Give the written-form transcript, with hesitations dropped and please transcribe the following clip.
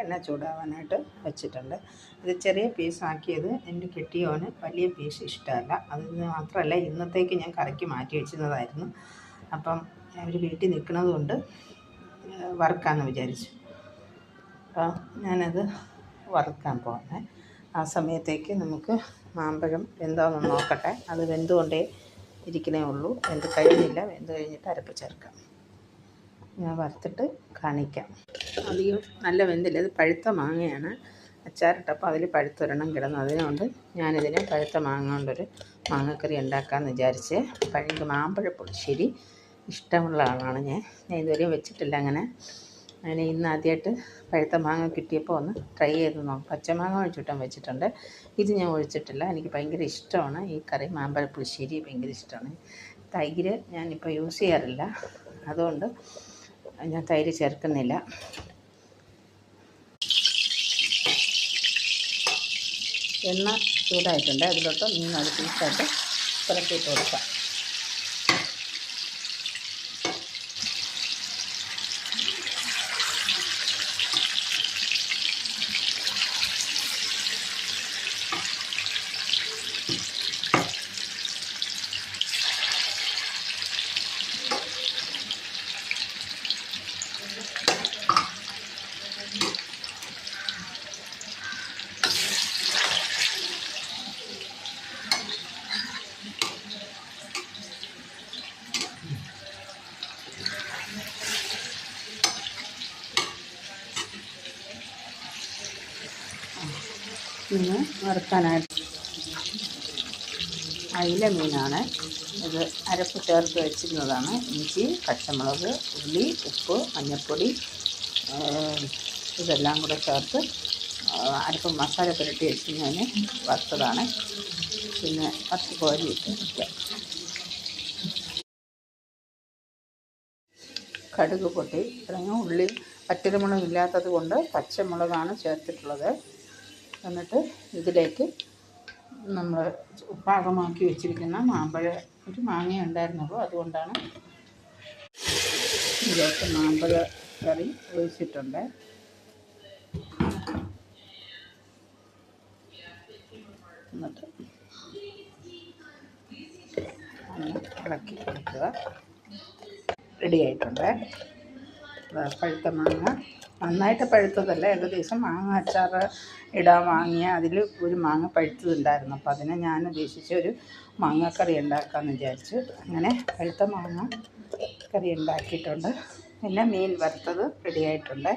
എണ്ണ ചൂടാവാനായിട്ട് വെച്ചിട്ടുണ്ട്. ഇത് ചെറിയ പീസാക്കിയത് എൻ്റെ കെട്ടിയോന് വലിയ പീസ് ഇഷ്ടമല്ല. അത് മാത്രമല്ല ഇന്നത്തേക്ക് ഞാൻ കറിക്ക് മാറ്റി വെച്ചിരുന്നതായിരുന്നു. അപ്പം അവർ വീട്ടിൽ നിൽക്കുന്നത് കൊണ്ട് വറുക്കാമെന്ന് വിചാരിച്ചു. അപ്പോൾ ഞാനത് വറുക്കാൻ പോകുന്നത്. ആ സമയത്തേക്ക് നമുക്ക് മാമ്പഴം വെന്തോന്ന് നോക്കട്ടെ. അത് വെന്തുകൊണ്ടേ ഇരിക്കണേ ഉള്ളൂ, വെന്ത് കഴിഞ്ഞില്ല. വെന്ത് കഴിഞ്ഞിട്ട് അരപ്പ് ചേർക്കാം. ഞാൻ വറുത്തിട്ട് കാണിക്കാം. അധികം നല്ല വെന്തില്ല. ഇത് പഴുത്ത മാങ്ങയാണ്. അച്ചാറിട്ടപ്പോൾ അതിൽ പഴുത്തൊരെണ്ണം കിടന്നു. അതിനുകൊണ്ട് ഞാനിതിനെ പഴുത്ത മാങ്ങ കൊണ്ടൊരു മാങ്ങക്കറി ഉണ്ടാക്കാമെന്ന് വിചാരിച്ച്. പഴുത്ത മാമ്പഴ പുളിശ്ശേരി ഇഷ്ടമുള്ള ആളാണ് ഞാൻ. ഇതുവരെയും വെച്ചിട്ടില്ല അങ്ങനെ ഇന്ന് ആദ്യമായിട്ട് പഴുത്ത മാങ്ങ കിട്ടിയപ്പോൾ ഒന്ന് ട്രൈ ചെയ്ത് നോക്കാം. പച്ചമാങ്ങ ഒഴിച്ചിട്ടും വെച്ചിട്ടുണ്ട്. ഇത് ഞാൻ ഒഴിച്ചിട്ടില്ല. എനിക്ക് ഭയങ്കര ഇഷ്ടമാണ് ഈ കറി. മാമ്പഴ പുളിശ്ശേരി ഭയങ്കര ഇഷ്ടമാണ്. തൈര് ഞാനിപ്പോൾ യൂസ് ചെയ്യാറില്ല, അതുകൊണ്ട് ഞാൻ തൈര് ചേർക്കുന്നില്ല. എണ്ണ ചൂടായിട്ടുണ്ട്. അതിലോട്ട് മീൻ അത് പീസായിട്ട് പുറത്തിട്ട് കൊടുക്കാം. മീൻ വറുക്കാനായിട്ട് അയില മീനാണ് ഇത്. അരപ്പ് ചേർത്ത് വെച്ചിരുന്നതാണ്. ഇഞ്ചി, പച്ചമുളക്, ഉള്ളി, ഉപ്പ്, മഞ്ഞൾപ്പൊടി ഇതെല്ലാം കൂടെ ചേർത്ത് അരപ്പ് മസാല പുരട്ടി വെച്ച് ഞാൻ വറുത്തതാണ്. പിന്നെ പത്ത് കോരി ഇട്ട് വയ്ക്കാം. കടുക് പൊട്ടി ഇറങ്ങി. ഉള്ളി വറ്റൽമുളക് ഇല്ലാത്തത് കൊണ്ട് പച്ചമുളകാണ് ചേർത്തിട്ടുള്ളത്. എന്നിട്ട് ഇതിലേക്ക് നമ്മൾ പാകമാക്കി വെച്ചിരിക്കുന്ന ഒരു മാങ്ങ ഉണ്ടായിരുന്നുള്ളൂ, അതുകൊണ്ടാണ് ഇതിലേക്ക് മാമ്പഴ കറി ഒഴിച്ചിട്ടുണ്ട്. എന്നിട്ട് ഒന്ന് ഇളക്കി കൊടുക്കുക. റെഡി ആയിട്ടുണ്ട്. പഴുത്ത മാങ്ങ നന്നായിട്ട് പഴുത്തതല്ല, ഏകദേശം മാങ്ങ അച്ചാർ ഇടാൻ വാങ്ങിയ അതിൽ ഒരു മാങ്ങ പഴുത്തതുണ്ടായിരുന്നു. അപ്പോൾ അതിനെ ഞാൻ ഉദ്ദേശിച്ച് ഒരു മാങ്ങാക്കറി ഉണ്ടാക്കാമെന്ന് വിചാരിച്ചു. അങ്ങനെ പഴുത്ത മാങ്ങ കറി ഉണ്ടാക്കിയിട്ടുണ്ട്. പിന്നെ മീൻ വറുത്തത് റെഡി ആയിട്ടുണ്ട്.